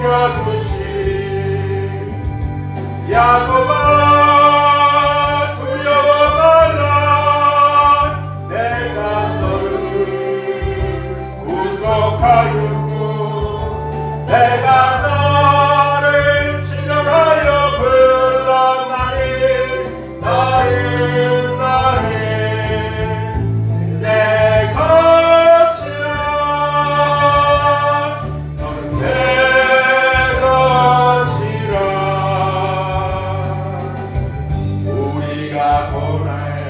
지켜주신 야곱아 두려워 말라 내가 너를 구속하였고 내가 너를 지정하여 불렀나니 너는 내 것이라 너는 내 것이라 우리가 고난의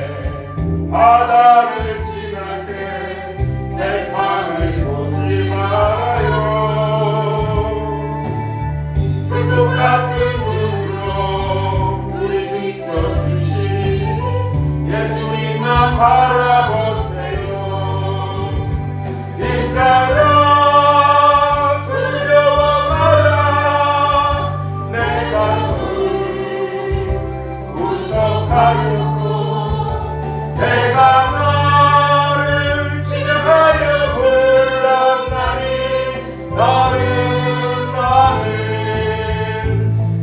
바다를 지날 때 세상을 보지 말아요 불꽃 같은 눈으로 우리 지켜주신 예수님만 바라보세요 이스라엘아 두려워 말라 내가 너를 구속하였고 내가 너를 지정하여 불렀나니 너는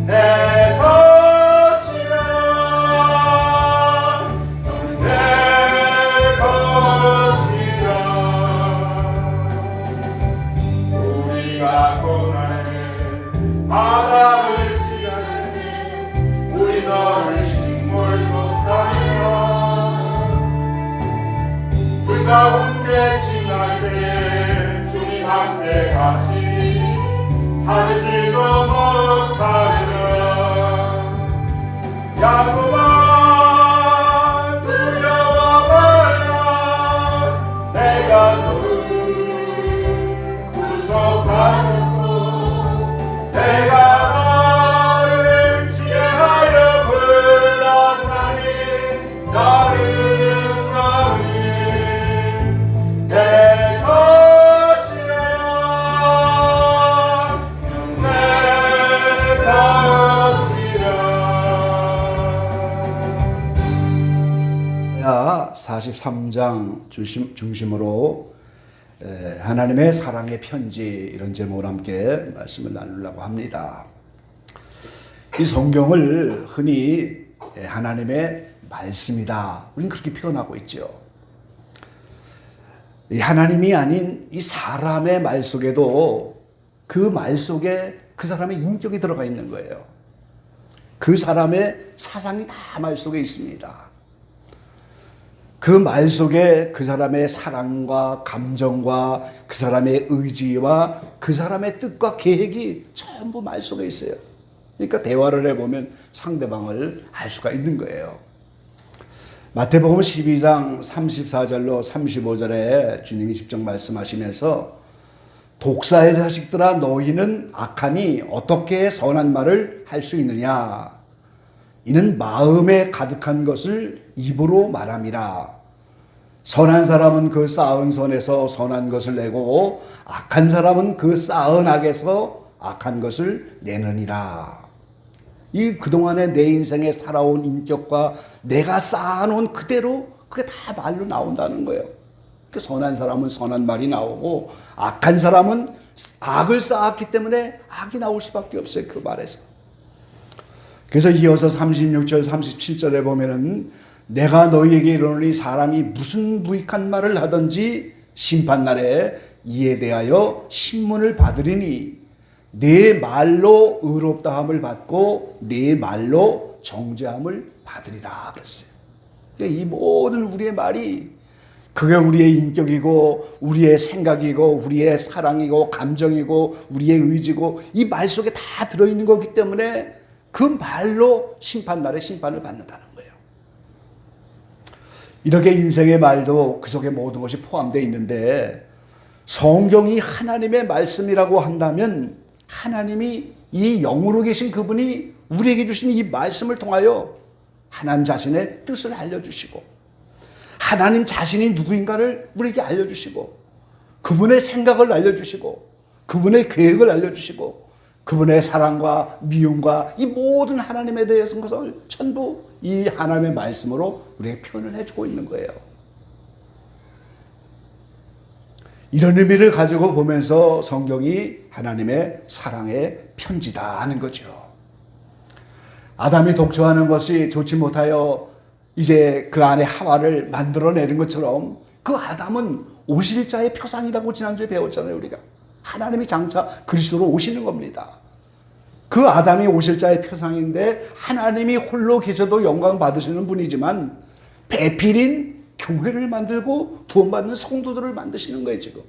내 것이라 너는 내 것이라 우리가 고난의 바다를 지나니 우리 너를 식물 못하리라 불 가운데 지날 때 주님 함께 가시니 살지도 못하리라 야곱아 두려워 말라 내가 너를 구속하였고 내가 너를 지혜하여 불렀나니 너는 내 것이라 내 것이라 43장 중심으로 하나님의 사랑의 편지 이런 제목으로 함께 말씀을 나누려고 합니다. 이 성경을 흔히 하나님의 말씀이다 우리는 그렇게 표현하고 있죠. 이 하나님이 아닌 이 사람의 말 속에도 그 말 속에 그 사람의 인격이 들어가 있는 거예요. 그 사람의 사상이 다 말 속에 있습니다. 그 말 속에 그 사람의 사랑과 감정과 그 사람의 의지와 그 사람의 뜻과 계획이 전부 말 속에 있어요. 그러니까 대화를 해보면 상대방을 알 수가 있는 거예요. 마태복음 12장 34절로 35절에 주님이 직접 말씀하시면서 독사의 자식들아 너희는 악하니 어떻게 선한 말을 할 수 있느냐 이는 마음에 가득한 것을 입으로 말함이라 선한 사람은 그 쌓은 선에서 선한 것을 내고 악한 사람은 그 쌓은 악에서 악한 것을 내느니라. 이 그동안에 내 인생에 살아온 인격과 내가 쌓아놓은 그대로 그게 다 말로 나온다는 거예요. 선한 사람은 선한 말이 나오고 악한 사람은 악을 쌓았기 때문에 악이 나올 수밖에 없어요. 그 말에서. 그래서 이어서 36절 37절에 보면은 내가 너희에게 이르노니 사람이 무슨 무익한 말을 하든지 심판날에 이에 대하여 신문을 받으리니 내 말로 의롭다함을 받고 내 말로 정죄함을 받으리라 그랬어요. 그러니까 이 모든 우리의 말이 그게 우리의 인격이고 우리의 생각이고 우리의 사랑이고 감정이고 우리의 의지고 이 말 속에 다 들어있는 거기 때문에 그 말로 심판날에 심판을 받는다는 거예요. 이렇게 인생의 말도 그 속에 모든 것이 포함되어 있는데 성경이 하나님의 말씀이라고 한다면 하나님이 이 영으로 계신 그분이 우리에게 주신 이 말씀을 통하여 하나님 자신의 뜻을 알려주시고 하나님 자신이 누구인가를 우리에게 알려주시고 그분의 생각을 알려주시고 그분의 계획을 알려주시고 그분의 사랑과 미움과 이 모든 하나님에 대해서 것을 전부 이 하나님의 말씀으로 우리에게 표현을 해주고 있는 거예요. 이런 의미를 가지고 보면서 성경이 하나님의 사랑의 편지다 하는 거죠. 아담이 독초하는 것이 좋지 못하여 이제 그 안에 하와를 만들어내는 것처럼 그 아담은 오실 자의 표상이라고 지난주에 배웠잖아요. 우리가 하나님이 장차 그리스도로 오시는 겁니다. 그 아담이 오실 자의 표상인데 하나님이 홀로 계셔도 영광 받으시는 분이지만 배필인 교회를 만들고 구원받는 성도들을 만드시는 거예요 지금.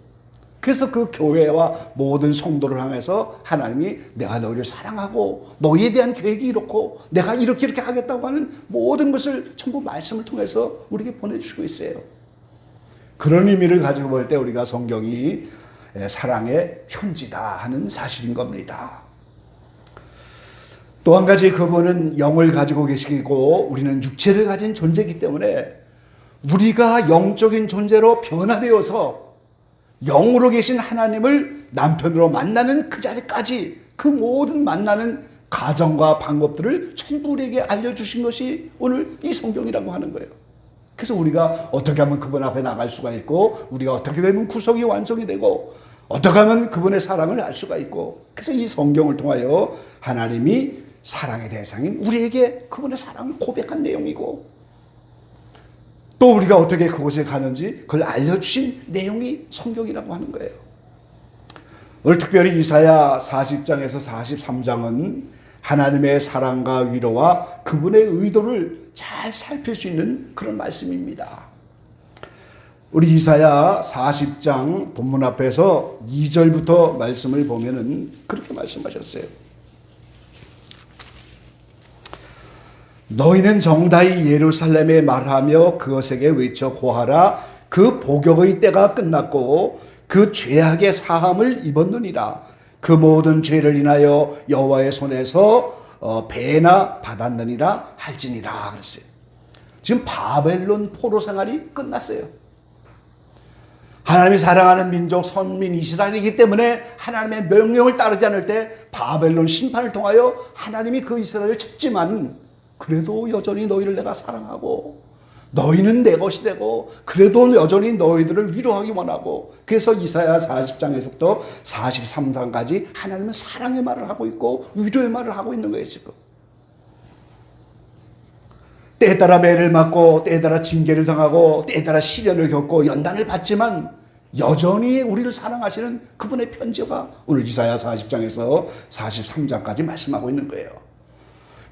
그래서 그 교회와 모든 성도를 향해서 하나님이 내가 너희를 사랑하고 너희에 대한 계획이 이렇고 내가 이렇게 하겠다고 하는 모든 것을 전부 말씀을 통해서 우리에게 보내주시고 있어요. 그런 의미를 가지고 볼 때 우리가 성경이 사랑의 편지다 하는 사실인 겁니다. 또 한 가지 그분은 영을 가지고 계시고 우리는 육체를 가진 존재이기 때문에 우리가 영적인 존재로 변화되어서 영으로 계신 하나님을 남편으로 만나는 그 자리까지 그 모든 만나는 과정과 방법들을 전부 우리에게 알려주신 것이 오늘 이 성경이라고 하는 거예요. 그래서 우리가 어떻게 하면 그분 앞에 나갈 수가 있고 우리가 어떻게 되면 구속이 완성이 되고 어떻게 하면 그분의 사랑을 알 수가 있고 그래서 이 성경을 통하여 하나님이 사랑의 대상인 우리에게 그분의 사랑을 고백한 내용이고 또 우리가 어떻게 그곳에 가는지 그걸 알려주신 내용이 성경이라고 하는 거예요. 오늘 특별히 이사야 40장에서 43장은 하나님의 사랑과 위로와 그분의 의도를 잘 살필 수 있는 그런 말씀입니다. 우리 이사야 40장 본문 앞에서 2절부터 말씀을 보면은 그렇게 말씀하셨어요. 너희는 정다이 예루살렘에 말하며 그것에게 외쳐 고하라. 그 복역의 때가 끝났고 그 죄악의 사함을 입었느니라. 그 모든 죄를 인하여 여호와의 손에서 배나 받았느니라 할지니라 그랬어요. 지금 바벨론 포로 생활이 끝났어요. 하나님이 사랑하는 민족 선민 이스라엘이기 때문에 하나님의 명령을 따르지 않을 때 바벨론 심판을 통하여 하나님이 그 이스라엘을 쳤지만 그래도 여전히 너희를 내가 사랑하고 너희는 내 것이 되고 그래도 여전히 너희들을 위로하기 원하고 그래서 이사야 40장에서부터 43장까지 하나님은 사랑의 말을 하고 있고 위로의 말을 하고 있는 거예요 지금. 때에 따라 매를 맞고 때에 따라 징계를 당하고 때에 따라 시련을 겪고 연단을 받지만 여전히 우리를 사랑하시는 그분의 편지가 오늘 이사야 40장에서 43장까지 말씀하고 있는 거예요.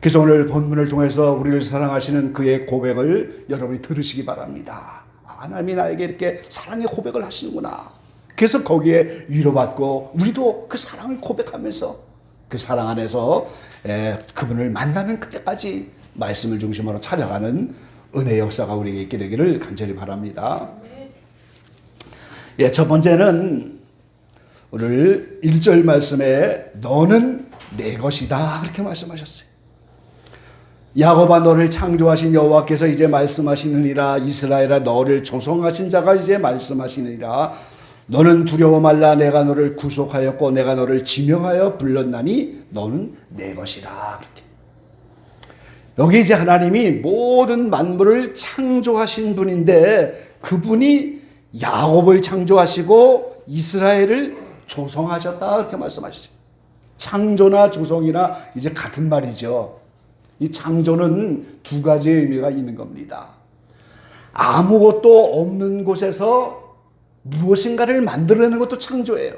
그래서 오늘 본문을 통해서 우리를 사랑하시는 그의 고백을 여러분이 들으시기 바랍니다. 하나님이 나에게 이렇게 사랑의 고백을 하시는구나. 그래서 거기에 위로받고 우리도 그 사랑을 고백하면서 그 사랑 안에서 그분을 만나는 그때까지 말씀을 중심으로 찾아가는 은혜의 역사가 우리에게 있게 되기를 간절히 바랍니다. 첫 번째는 오늘 1절 말씀에 너는 내 것이다 그렇게 말씀하셨어요. 야곱아 너를 창조하신 여호와께서 이제 말씀하시느니라. 이스라엘아 너를 조성하신 자가 이제 말씀하시느니라. 너는 두려워 말라. 내가 너를 구속하였고 내가 너를 지명하여 불렀나니 너는 내 것이라. 그렇게. 여기 이제 하나님이 모든 만물을 창조하신 분인데 그분이 야곱을 창조하시고 이스라엘을 조성하셨다 그렇게 말씀하셨어요. 창조나 조성이나 이제 같은 말이죠. 이 창조는 두 가지의 의미가 있는 겁니다. 아무것도 없는 곳에서 무엇인가를 만들어내는 것도 창조예요.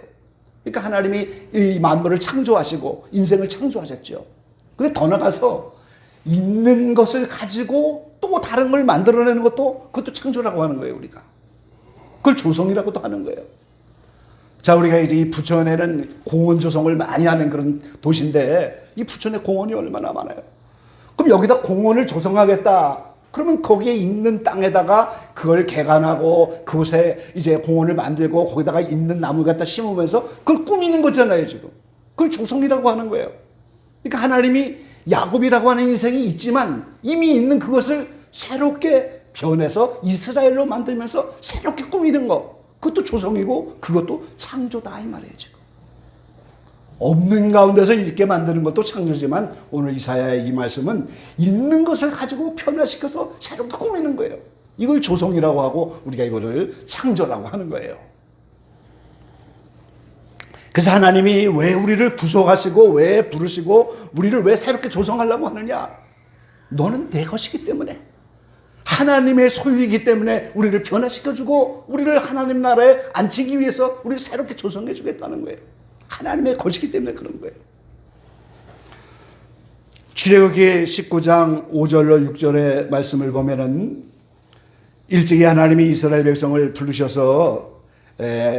그러니까 하나님이 이 만물을 창조하시고 인생을 창조하셨죠. 근데 더 나가서 있는 것을 가지고 또 다른 걸 만들어내는 것도 그것도 창조라고 하는 거예요. 우리가 그걸 조성이라고도 하는 거예요. 자, 우리가 이제 이 부천에는 공원 조성을 많이 하는 그런 도시인데 이 부천에 공원이 얼마나 많아요. 그럼 여기다 공원을 조성하겠다. 그러면 거기에 있는 땅에다가 그걸 개간하고 그곳에 이제 공원을 만들고 거기다가 있는 나무 갖다 심으면서 그걸 꾸미는 거잖아요, 지금. 그걸 조성이라고 하는 거예요. 그러니까 하나님이 야곱이라고 하는 인생이 있지만 이미 있는 그것을 새롭게 변해서 이스라엘로 만들면서 새롭게 꾸미는 거. 그것도 조성이고 그것도 창조다 이 말이에요, 지금. 없는 가운데서 있게 만드는 것도 창조지만 오늘 이사야의 이 말씀은 있는 것을 가지고 변화시켜서 새롭게 꾸미는 거예요. 이걸 조성이라고 하고 우리가 이거를 창조라고 하는 거예요. 그래서 하나님이 왜 우리를 구속하시고 왜 부르시고 우리를 왜 새롭게 조성하려고 하느냐? 너는 내 것이기 때문에, 하나님의 소유이기 때문에 우리를 변화시켜주고 우리를 하나님 나라에 앉히기 위해서 우리를 새롭게 조성해 주겠다는 거예요. 하나님의 것이기 때문에 그런 거예요. 출애굽기 19장 5절로 6절의 말씀을 보면은 일찍이 하나님이 이스라엘 백성을 부르셔서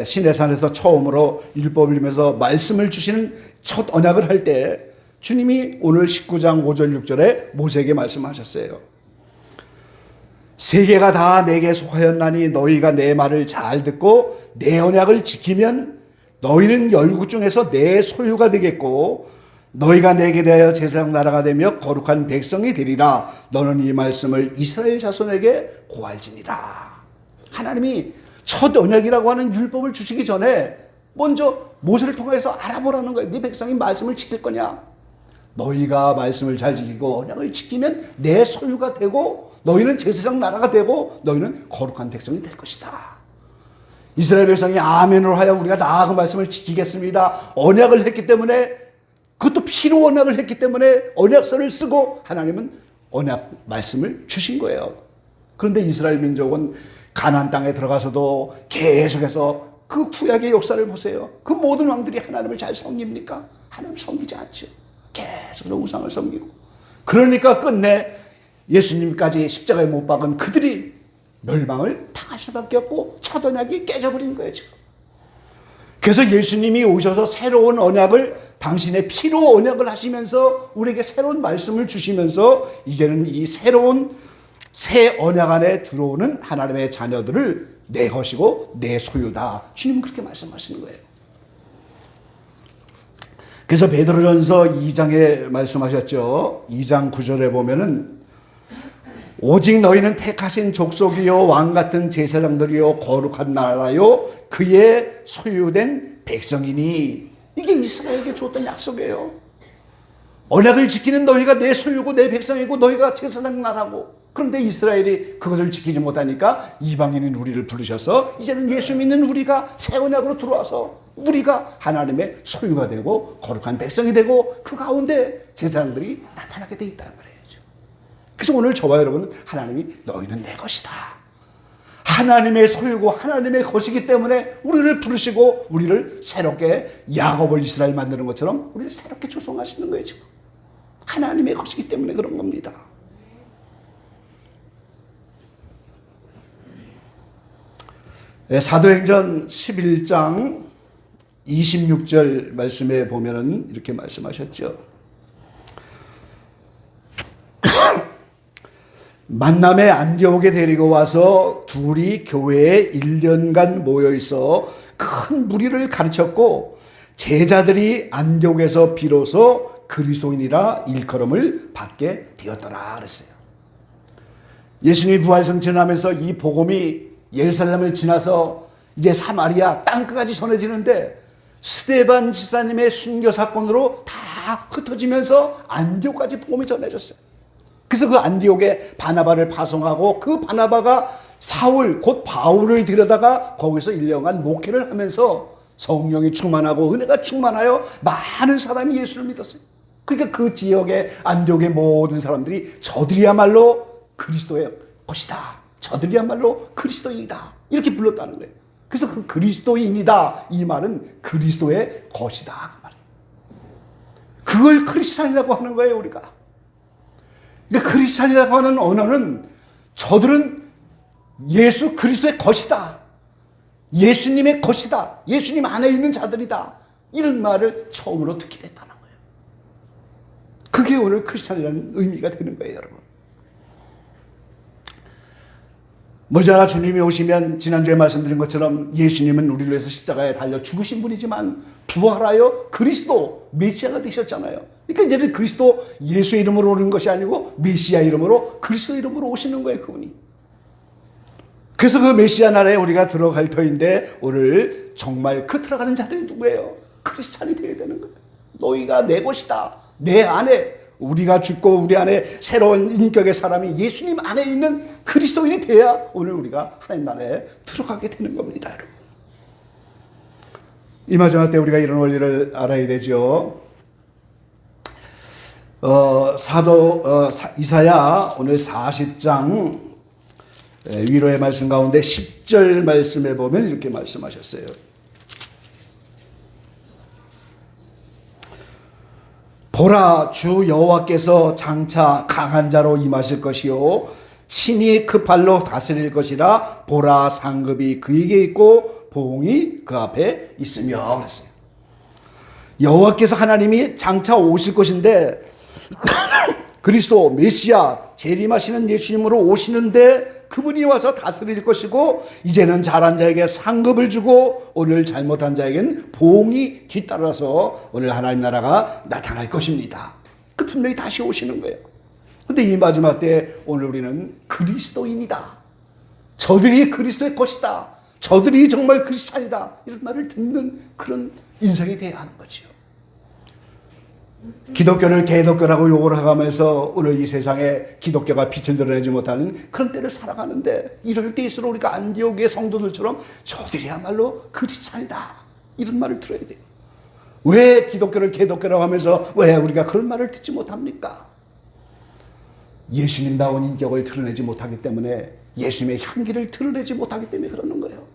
시내산에서 처음으로 율법을 이면서 말씀을 주시는 첫 언약을 할 때 주님이 오늘 19장 5절 6절에 모세에게 말씀하셨어요. 세계가 다 내게 속하였나니 너희가 내 말을 잘 듣고 내 언약을 지키면 너희는 열국 중에서 내 소유가 되겠고 너희가 내게 대하여 제사장 나라가 되며 거룩한 백성이 되리라. 너는 이 말씀을 이스라엘 자손에게 고할지니라. 하나님이 첫 언약이라고 하는 율법을 주시기 전에 먼저 모세를 통해서 알아보라는 거예요. 네 백성이 말씀을 지킬 거냐? 너희가 말씀을 잘 지키고 언약을 지키면 내 소유가 되고 너희는 제사장 나라가 되고 너희는 거룩한 백성이 될 것이다. 이스라엘 백성이 아멘으로 하여 우리가 다 그 말씀을 지키겠습니다. 언약을 했기 때문에, 그것도 피로 언약을 했기 때문에 언약서를 쓰고 하나님은 언약 말씀을 주신 거예요. 그런데 이스라엘 민족은 가나안 땅에 들어가서도 계속해서 그 구약의 역사를 보세요. 그 모든 왕들이 하나님을 잘 섬깁니까? 하나님을 섬기지 않죠. 계속 우상을 섬기고. 그러니까 끝내 예수님까지 십자가에 못 박은 그들이 멸망을 당할 수밖에 없고 첫 언약이 깨져버린 거예요, 지금. 그래서 예수님이 오셔서 새로운 언약을 당신의 피로 언약을 하시면서 우리에게 새로운 말씀을 주시면서 이제는 이 새로운 새 언약 안에 들어오는 하나님의 자녀들을 내 것이고 내 소유다. 주님은 그렇게 말씀하시는 거예요. 그래서 베드로전서 2장에 말씀하셨죠. 2장 9절에 보면은 오직 너희는 택하신 족속이요 왕같은 제사장들이요 거룩한 나라요 그의 소유된 백성이니. 이게 이스라엘에게 주었던 약속이에요. 언약을 지키는 너희가 내 소유고 내 백성이고 너희가 제사장 나라고. 그런데 이스라엘이 그것을 지키지 못하니까 이방인인 우리를 부르셔서 이제는 예수 믿는 우리가 새 언약으로 들어와서 우리가 하나님의 소유가 되고 거룩한 백성이 되고 그 가운데 제사장들이 나타나게 돼 있다는 거예요. 그래서 오늘 저와 여러분은 하나님이 너희는 내 것이다. 하나님의 소유고 하나님의 것이기 때문에 우리를 부르시고 우리를 새롭게 야곱을 이스라엘 만드는 것처럼 우리를 새롭게 조성하시는 거예요. 지금. 하나님의 것이기 때문에 그런 겁니다. 사도행전 11장 26절 말씀에 보면은 이렇게 말씀하셨죠. 만남의 안디옥에 데리고 와서 둘이 교회에 1년간 모여 있어 큰 무리를 가르쳤고 제자들이 안디옥에서 비로소 그리스도인이라 일컬음을 받게 되었더라 그랬어요. 예수님이 부활승천하면서 이 복음이 예루살렘을 지나서 이제 사마리아 땅끝까지 전해지는데 스데반 집사님의 순교 사건으로 다 흩어지면서 안디옥까지 복음이 전해졌어요. 그래서 그 안디옥에 바나바를 파송하고 그 바나바가 사울 곧 바울을 데려다가 거기서 1년간 목회를 하면서 성령이 충만하고 은혜가 충만하여 많은 사람이 예수를 믿었어요. 그러니까 그 지역의 안디옥의 모든 사람들이 저들이야말로 그리스도의 것이다. 저들이야말로 그리스도인이다. 이렇게 불렀다는 거예요. 그래서 그 그리스도인이다. 이 말은 그리스도의 것이다. 그 말이에요. 그걸 크리스찬이라고 하는 거예요, 우리가. 그러니까 크리스찬이라고 하는 언어는 저들은 예수 그리스도의 것이다. 예수님의 것이다. 예수님 안에 있는 자들이다. 이런 말을 처음으로 듣게 됐다는 거예요. 그게 오늘 크리스찬이라는 의미가 되는 거예요, 여러분. 머지않아 주님이 오시면 지난주에 말씀드린 것처럼 예수님은 우리를 위해서 십자가에 달려 죽으신 분이지만 부활하여 그리스도 메시아가 되셨잖아요. 그러니까 이제는 그리스도 예수의 이름으로 오는 것이 아니고 메시아 이름으로 그리스도 이름으로 오시는 거예요, 그분이. 그래서 그 메시아 나라에 우리가 들어갈 터인데 오늘 정말 그 들어가는 자들이 누구예요? 크리스찬이 되어야 되는 거예요. 너희가 내 것이다. 내 안에 우리가 죽고 우리 안에 새로운 인격의 사람이 예수님 안에 있는 그리스도인이 돼야 오늘 우리가 하나님 나라에 들어가게 되는 겁니다, 여러분. 이 마지막 때 우리가 이런 원리를 알아야 되죠. 이사야 오늘 40장 위로의 말씀 가운데 10절 말씀에 보면 이렇게 말씀하셨어요. 보라, 주 여호와께서 장차 강한 자로 임하실 것이요 친히 그 발로 다스릴 것이라. 보라, 상급이 그에게 있고 보응이 그 앞에 있으며 그랬어요. 여호와께서 하나님이 장차 오실 것인데 그리스도 메시아 재림하시는 예수님으로 오시는데 그분이 와서 다스릴 것이고, 이제는 잘한 자에게 상급을 주고 오늘 잘못한 자에게는 보응이 뒤따라서 오늘 하나님 나라가 나타날 것입니다. 그 분명히 다시 오시는 거예요. 근데 이 마지막 때 오늘 우리는 그리스도인이다, 저들이 그리스도의 것이다, 저들이 정말 크리스찬이다, 이런 말을 듣는 그런 인생이 돼야 하는 거죠. 기독교를 개독교라고 욕을 하면서 오늘 이 세상에 기독교가 빛을 드러내지 못하는 그런 때를 살아가는데, 이럴 때일수록 우리가 안디옥의 성도들처럼 저들이야말로 크리스찬이다, 이런 말을 들어야 돼요. 왜 기독교를 개독교라고 하면서 왜 우리가 그런 말을 듣지 못합니까? 예수님다운 인격을 드러내지 못하기 때문에, 예수님의 향기를 드러내지 못하기 때문에 그러는 거예요.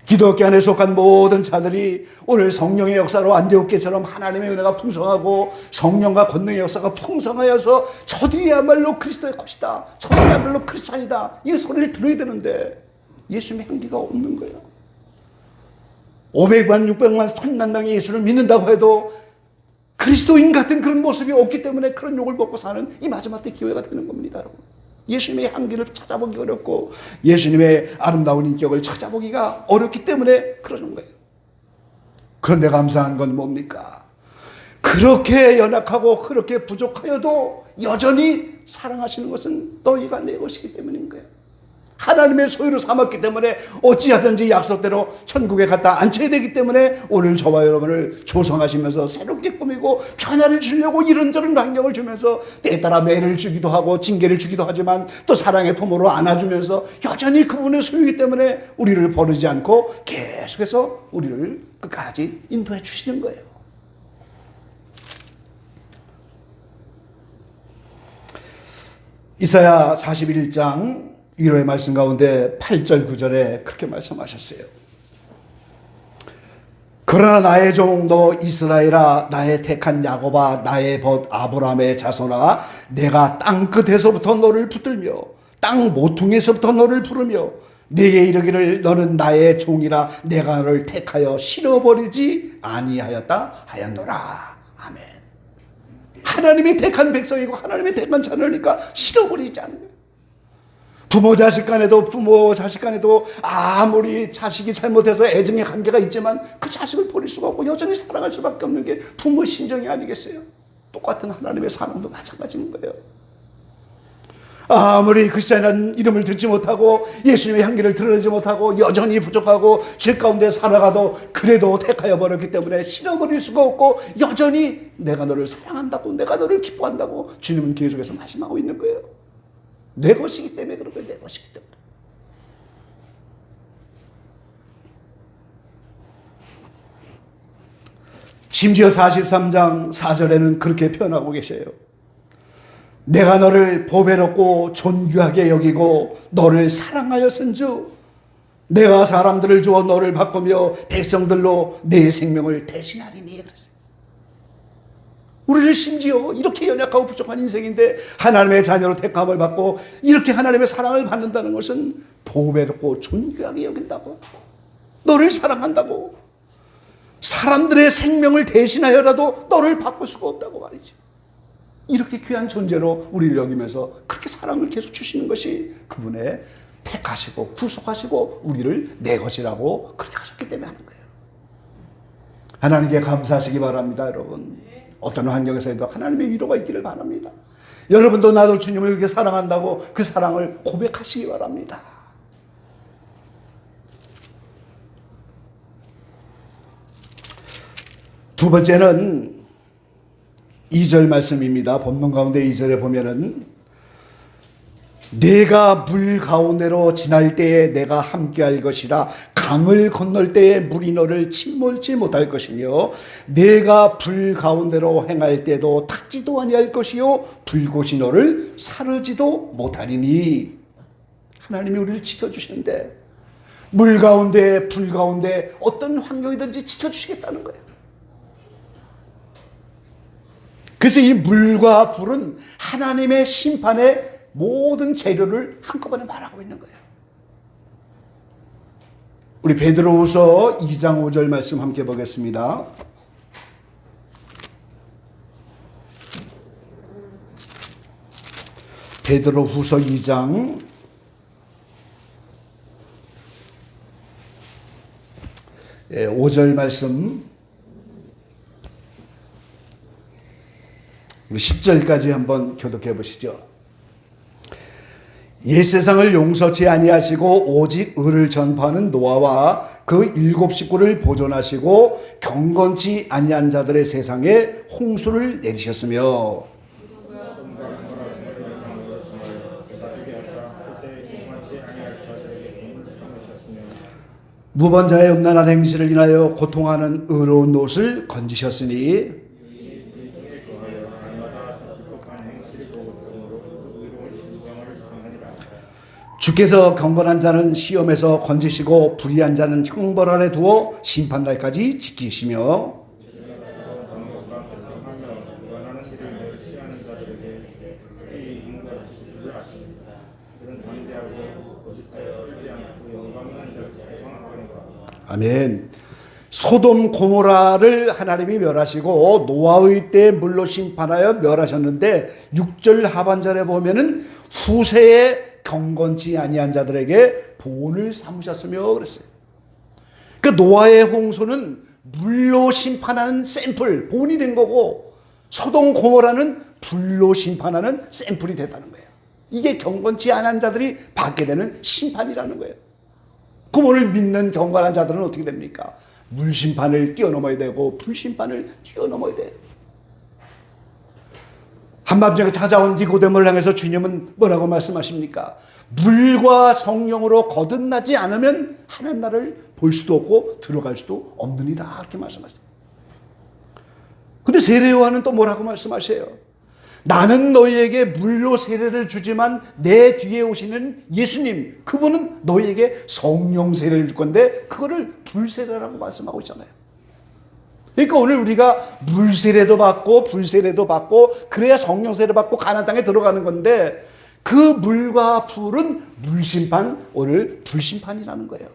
기독교 안에 속한 모든 자들이 오늘 성령의 역사로 안디옥교처럼 하나님의 은혜가 풍성하고 성령과 권능의 역사가 풍성하여서 저들이야말로 그리스도의 것이다, 저들이야말로 크리스찬이다, 이 소리를 들어야 되는데 예수님의 향기가 없는 거예요. 500만, 600만, 1000만 명이 예수를 믿는다고 해도 그리스도인 같은 그런 모습이 없기 때문에 그런 욕을 먹고 사는 이 마지막 때 기회가 되는 겁니다, 여러분. 예수님의 향기를 찾아보기 어렵고 예수님의 아름다운 인격을 찾아보기가 어렵기 때문에 그러는 거예요. 그런데 감사한 건 뭡니까? 그렇게 연약하고 그렇게 부족하여도 여전히 사랑하시는 것은 너희가 내 것이기 때문인 거예요. 하나님의 소유로 삼았기 때문에 어찌하든지 약속대로 천국에 갖다 앉혀야 되기 때문에 오늘 저와 여러분을 조성하시면서 새롭게 꾸미고 변화를 주려고 이런저런 환경을 주면서 때에 따라 매를 주기도 하고 징계를 주기도 하지만 또 사랑의 품으로 안아주면서 여전히 그분의 소유이기 때문에 우리를 버리지 않고 계속해서 우리를 끝까지 인도해 주시는 거예요. 이사야 41장 위로의 말씀 가운데 8절 9절에 그렇게 말씀하셨어요. 그러나 나의 종 너 이스라엘아, 나의 택한 야곱아, 나의 벗 아브라함의 자손아, 내가 땅 끝에서부터 너를 붙들며 땅 모퉁이에서부터 너를 부르며 네게 이르기를 너는 나의 종이라 내가 너를 택하여 실어버리지 아니하였다 하였노라. 아멘. 하나님이 택한 백성이고 하나님이 택한 자녀니까 실어버리지 않는 거예요. 부모 자식 간에도 아무리 자식이 잘못해서 애증의 관계가 있지만 그 자식을 버릴 수가 없고 여전히 사랑할 수밖에 없는 게 부모 심정이 아니겠어요? 똑같은 하나님의 사랑도 마찬가지인 거예요. 아무리 크리스찬이라는 이름을 듣지 못하고 예수님의 향기를 드러내지 못하고 여전히 부족하고 죄 가운데 살아가도 그래도 택하여 버렸기 때문에 실어버릴 수가 없고 여전히 내가 너를 사랑한다고, 내가 너를 기뻐한다고 주님은 계속해서 말씀하고 있는 거예요. 내 것이기 때문에 그런 거예요. 내 것이기 때문에. 심지어 43장 4절에는 그렇게 표현하고 계셔요. 내가 너를 보배롭고 존귀하게 여기고 너를 사랑하였은즉 내가 사람들을 주어 너를 바꾸며 백성들로 내 생명을 대신하리니 그랬어요. 우리를 심지어 이렇게 연약하고 부족한 인생인데 하나님의 자녀로 택함을 받고 이렇게 하나님의 사랑을 받는다는 것은 보배롭고 존귀하게 여긴다고, 너를 사랑한다고, 사람들의 생명을 대신하여라도 너를 바꿀 수가 없다고 말이죠. 이렇게 귀한 존재로 우리를 여기면서 그렇게 사랑을 계속 주시는 것이 그분의 택하시고 구속하시고 우리를 내 것이라고 그렇게 하셨기 때문에 하는 거예요. 하나님께 감사하시기 바랍니다, 여러분. 어떤 환경에서도 하나님의 위로가 있기를 바랍니다. 여러분도 나도 주님을 그렇게 사랑한다고 그 사랑을 고백하시기 바랍니다. 두 번째는 2절 말씀입니다. 본문 가운데 2절에 보면은 내가 물 가운데로 지날 때에 내가 함께할 것이라. 강을 건널 때에 물이 너를 침몰지 못할 것이며 내가 불 가운데로 행할 때도 탔지도 아니할 것이요 불꽃이 너를 사르지도 못하리니. 하나님이 우리를 지켜주시는데 물 가운데 불 가운데 어떤 환경이든지 지켜주시겠다는 거예요. 그래서 이 물과 불은 하나님의 심판의 모든 재료를 한꺼번에 말하고 있는 거예요. 우리 베드로후서 2장 5절 말씀 함께 보겠습니다. 베드로후서 2장 5절 말씀, 우리 10절까지 한번 교독해 보시죠. 옛 세상을 용서치 아니하시고 오직 의를 전파하는 노아와 그 7 식구를 보존하시고 경건치 아니한 자들의 세상에 홍수를 내리셨으며 무번자의 음란한 행실을 인하여 고통하는 의로운 롯을 건지셨으니 주께서 경건한 자는 시험에서 건지시고 불의한 자는 형벌 아래 두어 심판날까지 지키시며 아멘. 소돔 고모라를 하나님이 멸하시고 노아의 때 물로 심판하여 멸하셨는데 6절 하반절에 보면은 후세에 경건치 아니한 자들에게 본을 삼으셨으며 그랬어요. 그 노아의 홍수는 물로 심판하는 샘플, 본이 된 거고 소돔 고모라는 불로 심판하는 샘플이 됐다는 거예요. 이게 경건치 않은 자들이 받게 되는 심판이라는 거예요. 그럼 오늘 믿는 경건한 자들은 어떻게 됩니까? 물심판을 뛰어넘어야 되고 불심판을 뛰어넘어야 돼요. 한밤중에 찾아온 니고데모를 향해서 주님은 뭐라고 말씀하십니까? 물과 성령으로 거듭나지 않으면 하나님 나라를 볼 수도 없고 들어갈 수도 없느니라 이렇게 말씀하세요. 근데 세례 요한은 또 뭐라고 말씀하세요? 나는 너희에게 물로 세례를 주지만 내 뒤에 오시는 예수님, 그분은 너희에게 성령 세례를 줄 건데 그거를 불세례라고 말씀하고 있잖아요. 그러니까 오늘 우리가 물세례도 받고 불세례도 받고 그래야 성령 세례 받고 가나안 땅에 들어가는 건데 그 물과 불은 물심판, 오늘 불심판이라는 거예요.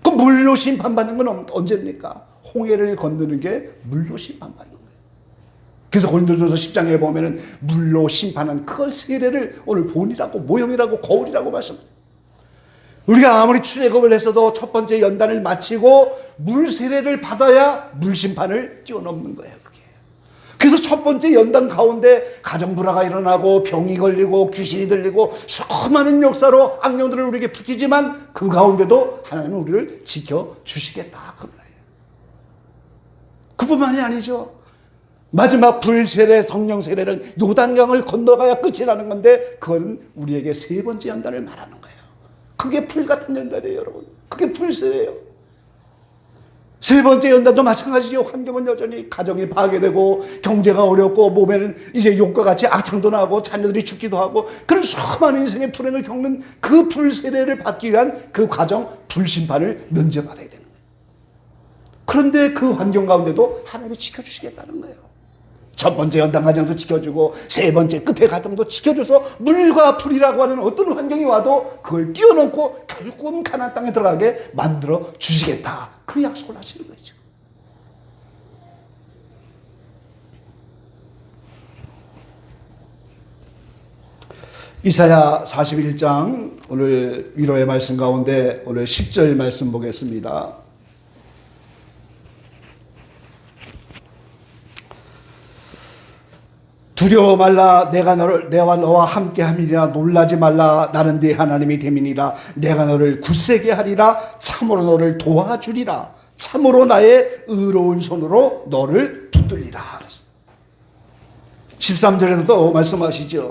그 물로 심판받는 건 언제입니까? 홍해를 건너는 게 물로 심판받는 거예요. 그래서 고린도전서 10장에 보면은 물로 심판한 그걸 세례를 오늘 본이라고 모형이라고 거울이라고 말씀합니다. 우리가 아무리 출애굽을 했어도 첫 번째 연단을 마치고 물 세례를 받아야 물 심판을 뛰어넘는 거예요. 그게. 그래서 첫 번째 연단 가운데 가정불화가 일어나고 병이 걸리고 귀신이 들리고 수많은 역사로 악령들을 우리에게 붙이지만 그 가운데도 하나님은 우리를 지켜주시겠다 그 말이에요. 그뿐만이 아니죠. 마지막 불세례, 성령 세례는 요단강을 건너가야 끝이라는 건데 그건 우리에게 세 번째 연단을 말하는 거예요. 그게 풀 같은 연단이에요, 여러분. 그게 불세례예요. 세 번째 연단도 마찬가지죠. 환경은 여전히 가정이 파괴되고 경제가 어렵고 몸에는 이제 욕과 같이 악창도 나고 자녀들이 죽기도 하고 그런 수많은 인생의 불행을 겪는 그 불세례를 받기 위한 그 과정, 불심판을 면제받아야 되는 거예요. 그런데 그 환경 가운데도 하나님이 지켜주시겠다는 거예요. 첫 번째 연단 과정도 지켜주고 세 번째 끝에 과정도 지켜줘서 물과 불이라고 하는 어떤 환경이 와도 그걸 뛰어넘고 결국은 가나안 땅에 들어가게 만들어 주시겠다. 그 약속을 하시는 거죠. 이사야 41장 오늘 위로의 말씀 가운데 오늘 10절 말씀 보겠습니다. 두려워 말라. 내가 내와 너와 함께함이니라. 놀라지 말라. 나는 네 하나님이 됨이니라. 내가 너를 굳세게 하리라. 참으로 너를 도와주리라. 참으로 나의 의로운 손으로 너를 붙들리라. 13절에도 또 말씀하시죠.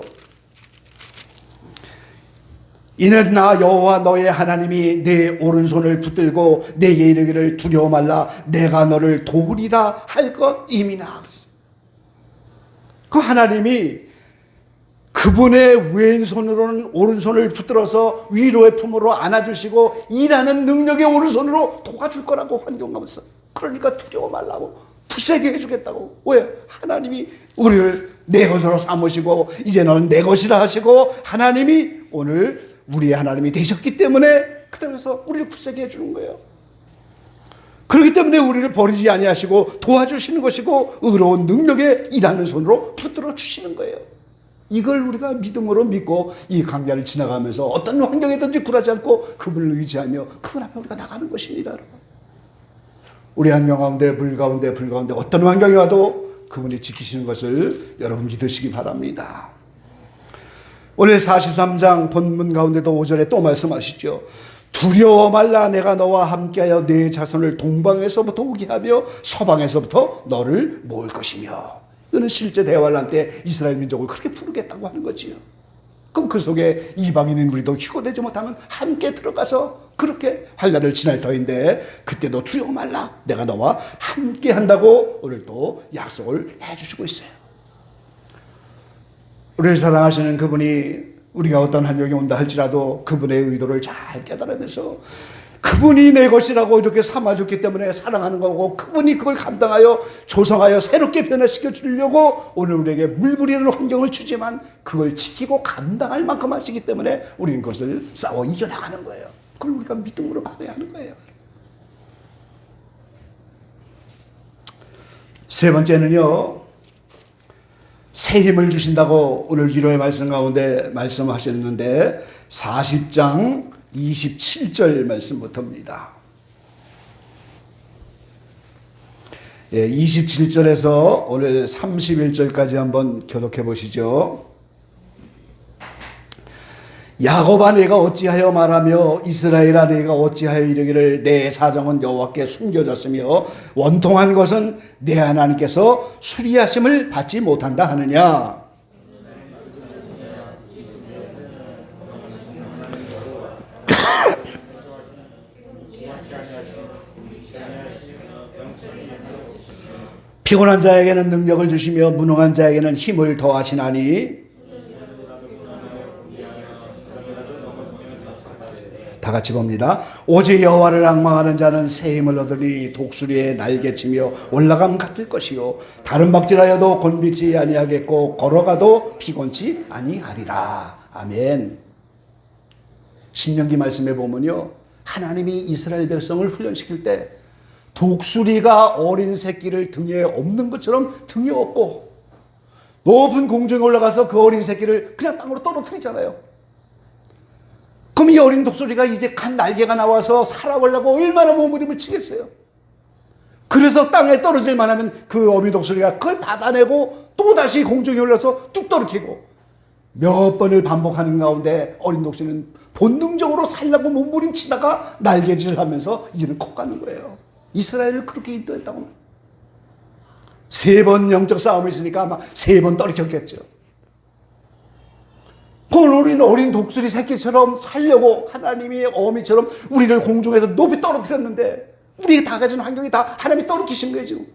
이는 나 여호와 너의 하나님이 내 오른손을 붙들고 내게 이르기를 두려워 말라 내가 너를 도우리라 할 것임이나. 그 하나님이 그분의 왼손으로는 오른손을 붙들어서 위로의 품으로 안아주시고 일하는 능력의 오른손으로 도와줄 거라고 환경하면서, 그러니까 두려워 말라고, 부세게 해주겠다고. 왜? 하나님이 우리를 내 것으로 삼으시고 이제 너는 내 것이라 하시고 하나님이 오늘 우리의 하나님이 되셨기 때문에 그러면서 우리를 굳세게 해주는 거예요. 그렇기 때문에 우리를 버리지 아니하시고 도와주시는 것이고 의로운 능력에 일하는 손으로 붙들어 주시는 거예요. 이걸 우리가 믿음으로 믿고 이 강야를 지나가면서 어떤 환경이든지 굴하지 않고 그분을 의지하며 그분 앞에 우리가 나가는 것입니다. 여러분, 우리 환경 가운데 불가운데 어떤 환경이 와도 그분이 지키시는 것을 여러분 믿으시기 바랍니다. 오늘 43장 본문 가운데도 5절에 또 말씀하시죠. 두려워 말라 내가 너와 함께하여 내 자손을 동방에서부터 오게 하며 서방에서부터 너를 모을 것이며. 이거는 실제 대환란 때 이스라엘 민족을 그렇게 부르겠다고 하는 거지요. 그럼 그 속에 이방인인 우리도 휴거되지 못하면 함께 들어가서 그렇게 환란을 지날 터인데 그때도 두려워 말라 내가 너와 함께 한다고 오늘 또 약속을 해주시고 있어요. 우리를 사랑하시는 그분이 우리가 어떤 환경이 온다 할지라도 그분의 의도를 잘 깨달으면서 그분이 내 것이라고 이렇게 삼아줬기 때문에 사랑하는 거고, 그분이 그걸 감당하여 조성하여 새롭게 변화시켜 주려고 오늘 우리에게 물부리는 환경을 주지만 그걸 지키고 감당할 만큼 하시기 때문에 우리는 그것을 싸워 이겨나가는 거예요. 그걸 우리가 믿음으로 받아야 하는 거예요. 세 번째는요, 새 힘을 주신다고 오늘 위로의 말씀 가운데 말씀하셨는데 40장 27절 말씀부터입니다. 27절에서 오늘 31절까지 한번 교독해 보시죠. 야곱아 내가 어찌하여 말하며 이스라엘아 내가 어찌하여 이르기를 내 사정은 여호와께 숨겨졌으며 원통한 것은 내 하나님께서 수리하심을 받지 못한다 하느냐. 피곤한 자에게는 능력을 주시며 무능한 자에게는 힘을 더하시나니. 다 같이 봅니다. 오직 여호와를 앙망하는 자는 새 힘을 얻으니 독수리의 날개치며 올라감 같을 것이요 다른 박질하여도 곤비지 아니하겠고 걸어가도 피곤치 아니하리라. 아멘. 신명기 말씀에 보면요, 하나님이 이스라엘 백성을 훈련시킬 때 독수리가 어린 새끼를 등에 업는 것처럼 등에 업고 높은 공중에 올라가서 그 어린 새끼를 그냥 땅으로 떨어뜨리잖아요. 그럼 이 어린 독수리가 이제 간 날개가 나와서 살아보려고 얼마나 몸부림을 치겠어요. 그래서 땅에 떨어질 만하면 그 어미 독수리가 그걸 받아내고 또다시 공중에 올라서 뚝 떨어뜨리고 몇 번을 반복하는 가운데 어린 독수리는 본능적으로 살려고 몸부림 치다가 날개질을 하면서 이제는 커가는 거예요. 이스라엘을 그렇게 인도했다고. 3번 영적 싸움이 있으니까 아마 3번 떨어졌겠죠. 우리는 어린 독수리 새끼처럼 살려고 하나님이 어미처럼 우리를 공중에서 높이 떨어뜨렸는데 우리가 다 가진 환경이 다 하나님이 떨어뜨리신 거예요. 지금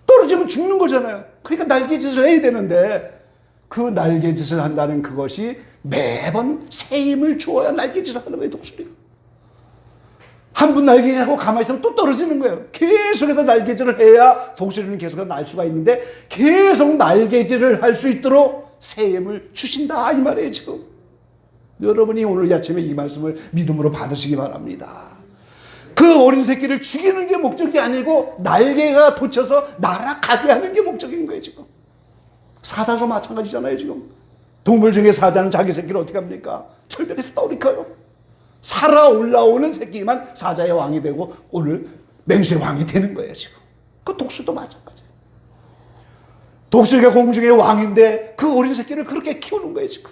떨어지면 죽는 거잖아요. 그러니까 날개짓을 해야 되는데 그 날개짓을 한다는 그것이 매번 새 힘을 주어야 날개짓을 하는 거예요. 독수리가 한 번 날개질하고 가만히 있으면 또 떨어지는 거예요. 계속해서 날개질을 해야 독수리는 계속해서 날 수가 있는데 계속 날개질을 할 수 있도록 새 힘을 주신다 이 말이에요. 지금 여러분이 오늘 아침에 이 말씀을 믿음으로 받으시기 바랍니다. 그 어린 새끼를 죽이는 게 목적이 아니고 날개가 돋쳐서 날아가게 하는 게 목적인 거예요. 지금 사자도 마찬가지잖아요. 지금 동물 중에 사자는 자기 새끼를 어떻게 합니까? 철벽에서 떠오르켜요. 살아 올라오는 새끼만 사자의 왕이 되고 오늘 맹수의 왕이 되는 거예요. 지금 그 독수리도 마찬가지예요. 독수리가 공중의 왕인데 그 어린 새끼를 그렇게 키우는 거예요. 지금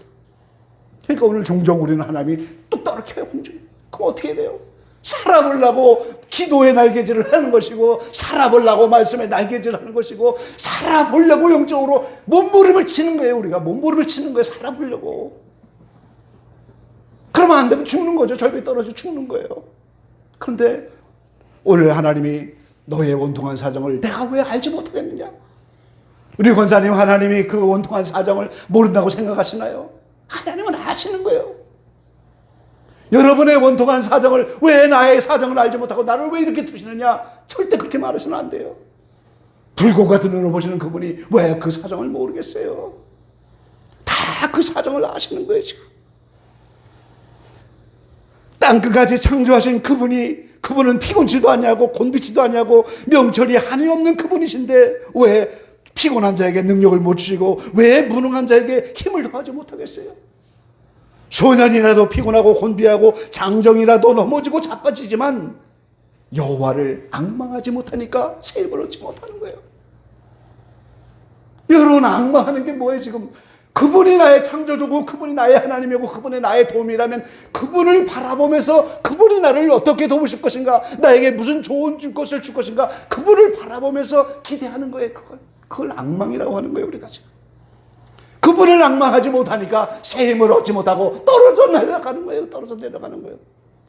그러니까 오늘 종종 우리는 하나님이 뚝 떨어켜요. 공중에. 그럼 어떻게 해야 돼요? 살아보려고 기도의 날개질을 하는 것이고 살아보려고 말씀의 날개질을 하는 것이고 살아보려고 영적으로 몸부림을 치는 거예요. 우리가 몸부림을 치는 거예요. 살아보려고. 그럼 그러면 안 되면 죽는 거죠. 절벽에 떨어져 죽는 거예요. 그런데 오늘 하나님이 너의 원통한 사정을 내가 왜 알지 못하겠느냐? 우리 권사님, 하나님이 그 원통한 사정을 모른다고 생각하시나요? 하나님은 아시는 거예요. 여러분의 원통한 사정을, 왜 나의 사정을 알지 못하고 나를 왜 이렇게 두시느냐? 절대 그렇게 말해서는 안 돼요. 불꽃 같은 눈을 보시는 그분이 왜 그 사정을 모르겠어요? 다 그 사정을 아시는 거예요, 지금. 땅끝까지 창조하신 그분은 피곤치도 않냐고, 곤비치도 않냐고, 명철이 한이 없는 그분이신데 왜 피곤한 자에게 능력을 못 주시고 왜 무능한 자에게 힘을 더하지 못하겠어요? 소년이라도 피곤하고 곤비하고 장정이라도 넘어지고 자빠지지만 여호와를 앙망하지 못하니까 새 힘을 얻지 못하는 거예요. 여러분, 앙망하는 게 뭐예요 지금? 그분이 나의 창조주고 그분이 나의 하나님이고 그분이 나의 도움이라면 그분을 바라보면서 그분이 나를 어떻게 도우실 것인가, 나에게 무슨 좋은 것을 줄 것인가, 그분을 바라보면서 기대하는 거예요. 그걸 앙망이라고 하는 거예요, 우리가 지금. 그분을 앙망하지 못하니까 새 힘을 얻지 못하고 떨어져 내려가는 거예요. 떨어져 내려가는 거예요.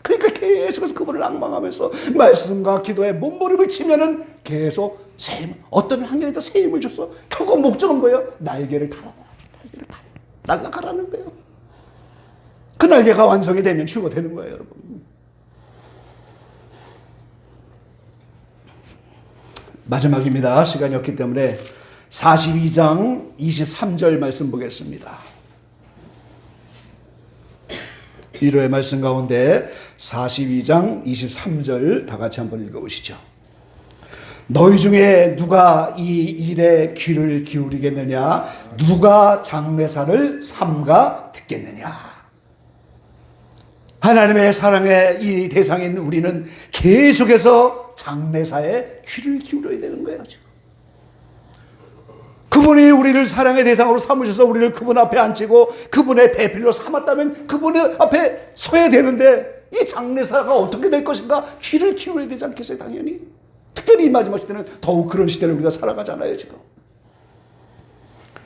그러니까 계속해서 그분을 앙망하면서 말씀과 기도에 몸부림을 치면은 계속 새 힘, 어떤 환경에도 새 힘을 줘서 결국 목적은 뭐예요? 날개를 달아라. 날아가라는 거예요. 그 날개가 완성이 되면 휴가 되는 거예요, 여러분. 마지막입니다. 시간이 없기 때문에 42장 23절 말씀 보겠습니다. 위로의 말씀 가운데 42장 23절 다 같이 한번 읽어보시죠. 너희 중에 누가 이 일에 귀를 기울이겠느냐? 누가 장례사를 삼가 듣겠느냐? 하나님의 사랑의 이 대상인 우리는 계속해서 장례사에 귀를 기울여야 되는 거예요. 지금. 그분이 우리를 사랑의 대상으로 삼으셔서 우리를 그분 앞에 앉히고 그분의 배필로 삼았다면 그분의 앞에 서야 되는데 이 장례사가 어떻게 될 것인가 귀를 기울여야 되지 않겠어요? 당연히. 특별히 이 마지막 시대는 더욱 그런 시대를 우리가 살아가잖아요, 지금.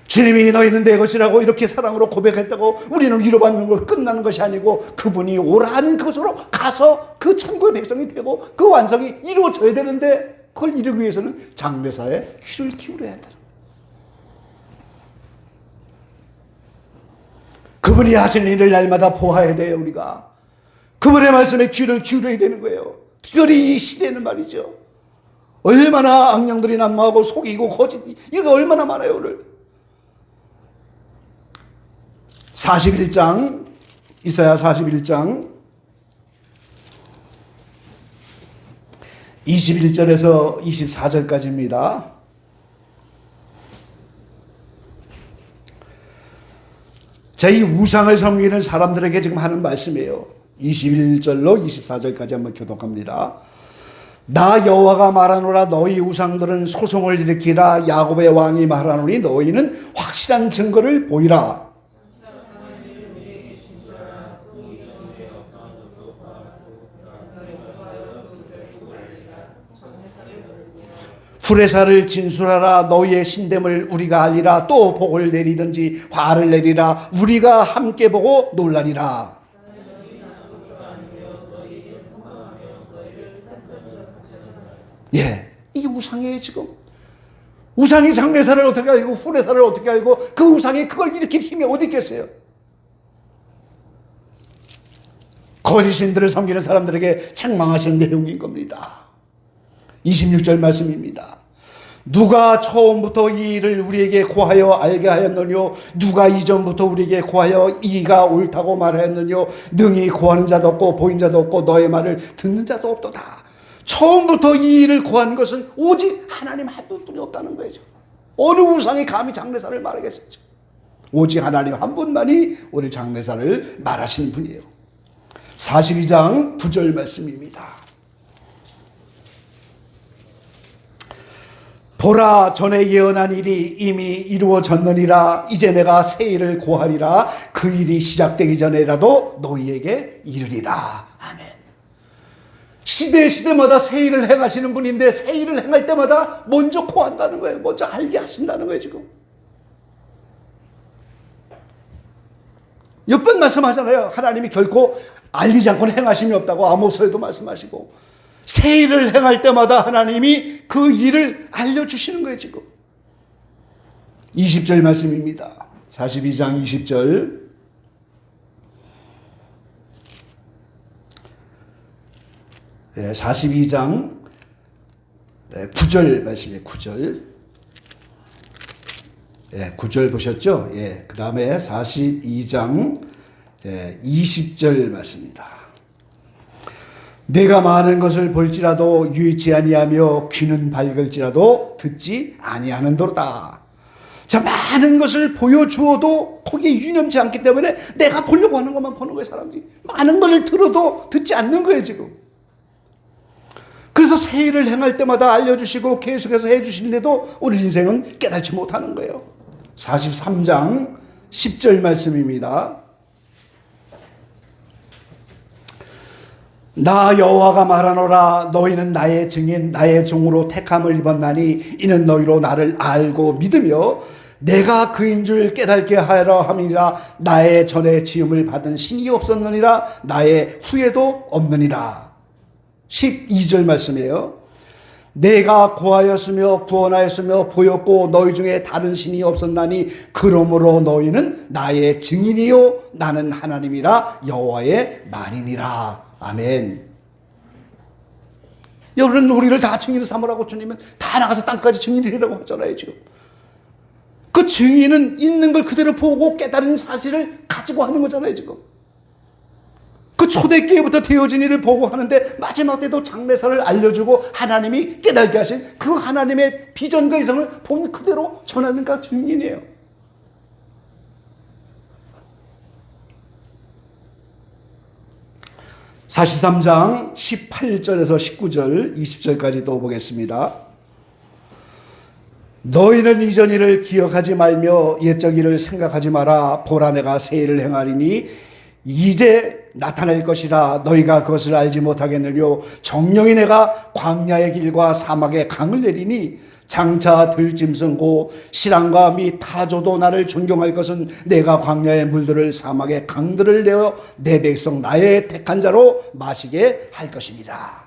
주님이 너희는 내 것이라고 이렇게 사랑으로 고백했다고 우리는 위로받는 걸 끝나는 것이 아니고 그분이 오라는 그것으로 가서 그 천국의 백성이 되고 그 완성이 이루어져야 되는데 그걸 이루기 위해서는 장례사에 귀를 기울여야 한다는 거예요. 그분이 하신 일을 날마다 보아야 돼요, 우리가. 그분의 말씀에 귀를 기울여야 되는 거예요. 특별히 이 시대는 말이죠. 얼마나 악령들이 난무하고 속이고 거짓, 이거 얼마나 많아요, 오늘. 41장, 이사야 41장 21절에서 24절까지입니다. 자, 이 우상을 섬기는 사람들에게 지금 하는 말씀이에요. 21절로 24절까지 한번 교독합니다. 나 여호와가 말하노라. 너희 우상들은 소송을 일으키라. 야곱의 왕이 말하노니 너희는 확실한 증거를 보이라. 후레사를 진술하라. 너희의 신됨을 우리가 알리라. 또 복을 내리든지 화를 내리라. 우리가 함께 보고 놀라리라. 예, 이게 우상이에요 지금. 우상이 장례사를 어떻게 알고 후레사를 어떻게 알고 그 우상이 그걸 일으킬 힘이 어디 있겠어요? 거짓신들을 섬기는 사람들에게 책망하시는 내용인 겁니다. 26절 말씀입니다. 누가 처음부터 이 일을 우리에게 고하여 알게 하였느뇨? 누가 이전부터 우리에게 고하여 이가 옳다고 말하였느뇨? 능히 고하는 자도 없고 보인 자도 없고 너의 말을 듣는 자도 없도다. 처음부터 이 일을 고한 것은 오직 하나님 한 분뿐이 없다는 거예요. 어느 우상이 감히 장례사를 말하겠어요? 오직 하나님 한 분만이 오늘 장례사를 말하시는 분이에요. 42장 9절 말씀입니다. 보라, 전에 예언한 일이 이미 이루어졌느니라. 이제 내가 새 일을 고하리라. 그 일이 시작되기 전에라도 너희에게 이르리라. 아멘. 시대마다 새 일을 행하시는 분인데 새 일을 행할 때마다 먼저 고한다는 거예요. 먼저 알게 하신다는 거예요 지금. 몇 번 말씀하잖아요. 하나님이 결코 알리지 않고는 행하심이 없다고 아모스에도 말씀하시고, 새 일을 행할 때마다 하나님이 그 일을 알려주시는 거예요. 지금 20절 말씀입니다. 42장 20절. 네, 42장 9절 말씀이에요. 9절. 예, 9절 보셨죠? 예, 그 다음에 42장 20절 말씀입니다. 내가 많은 것을 볼지라도 유의치 아니하며 귀는 밝을지라도 듣지 아니하는도다. 자, 많은 것을 보여주어도 거기에 유념치 않기 때문에 내가 보려고 하는 것만 보는 거예요. 사람들이 많은 것을 들어도 듣지 않는 거예요. 지금. 그래서 새 일을 행할 때마다 알려주시고 계속해서 해주시는데도 우리 인생은 깨닫지 못하는 거예요. 43장 10절 말씀입니다. 나 여호와가 말하노라. 너희는 나의 증인 나의 종으로 택함을 입었나니 이는 너희로 나를 알고 믿으며 내가 그인 줄 깨닫게 하여라 함이니라. 나의 전에 지음을 받은 신이 없었느니라. 나의 후에도 없느니라. 12절 말씀이에요. 내가 고하였으며 구원하였으며 보였고 너희 중에 다른 신이 없었나니 그러므로 너희는 나의 증인이요 나는 하나님이라 여호와의 말이니라. 아멘. 여러분, 우리를 다 증인으로 삼으라고 주님은 다 나가서 땅까지 증인되라고 하잖아요. 지금 그 증인은 있는 걸 그대로 보고 깨달은 사실을 가지고 하는 거잖아요. 지금 그 초대교회부터 되어진 일을 보고 하는데 마지막 때도 장래사를 알려주고 하나님이 깨달게 하신 그 하나님의 비전과 이상을 본 그대로 전하는 그 증인이에요. (43장) 18절에서 19절 20절까지 또 보겠습니다. 너희는 이전 일을 기억하지 말며 옛적 일을 생각하지 마라. 보라, 내가 새 일을 행하리니 이제 나타날 것이라. 너희가 그것을 알지 못하겠느뇨. 정령이 내가 광야의 길과 사막의 강을 내리니 장차 들짐승고 실랑과 및 타조도 나를 존경할 것은 내가 광야의 물들을 사막의 강들을 내어 내 백성 나의 택한 자로 마시게 할 것이니라.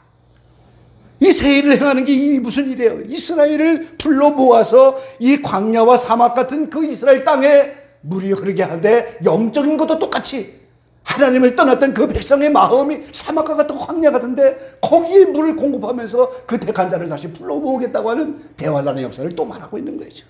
이 새 일을 행하는 게 무슨 일이에요? 이스라엘을 불러 모아서 이 광야와 사막 같은 그 이스라엘 땅에 물이 흐르게 하되 영적인 것도 똑같이 하나님을 떠났던 그 백성의 마음이 사막과 같은 광야 같은데 거기에 물을 공급하면서 그 택한 자를 다시 불러 모으겠다고 하는 대환란의 역사를 또 말하고 있는 거죠.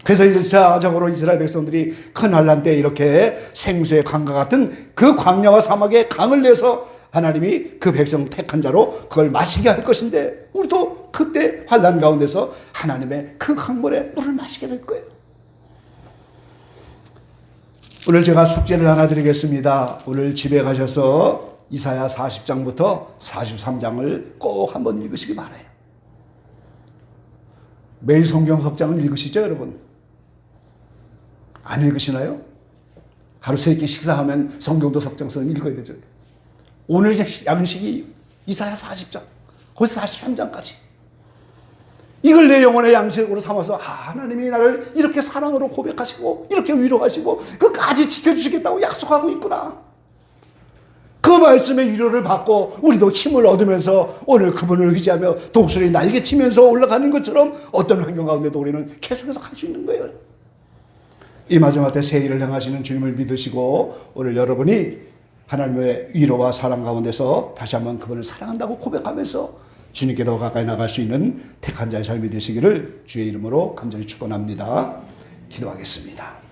그래서 1차적으로 이스라엘 백성들이 큰 환란 때 이렇게 생수의 강과 같은 그 광야와 사막에 강을 내서 하나님이 그 백성 택한 자로 그걸 마시게 할 것인데 우리도 그때 환란 가운데서 하나님의 그 강물에 물을 마시게 될 거예요. 오늘 제가 숙제를 하나 드리겠습니다. 오늘 집에 가셔서 이사야 40장부터 43장을 꼭 한번 읽으시기 바라요. 매일 성경 석장을 읽으시죠, 여러분? 안 읽으시나요? 하루 3끼 식사하면 성경도 석장서는 읽어야 되죠. 오늘 양식이 이사야 40장, 거기서 43장까지. 이걸 내 영혼의 양식으로 삼아서 하나님이 나를 이렇게 사랑으로 고백하시고 이렇게 위로하시고 끝까지 지켜주시겠다고 약속하고 있구나. 그 말씀의 위로를 받고 우리도 힘을 얻으면서 오늘 그분을 의지하며 독수리 날개치면서 올라가는 것처럼 어떤 환경 가운데도 우리는 계속해서 갈 수 있는 거예요. 이 마지막 때 새 일을 행하시는 주님을 믿으시고 오늘 여러분이 하나님의 위로와 사랑 가운데서 다시 한번 그분을 사랑한다고 고백하면서 주님께 더 가까이 나갈 수 있는 택한 자의 삶이 되시기를 주의 이름으로 간절히 축원합니다. 기도하겠습니다.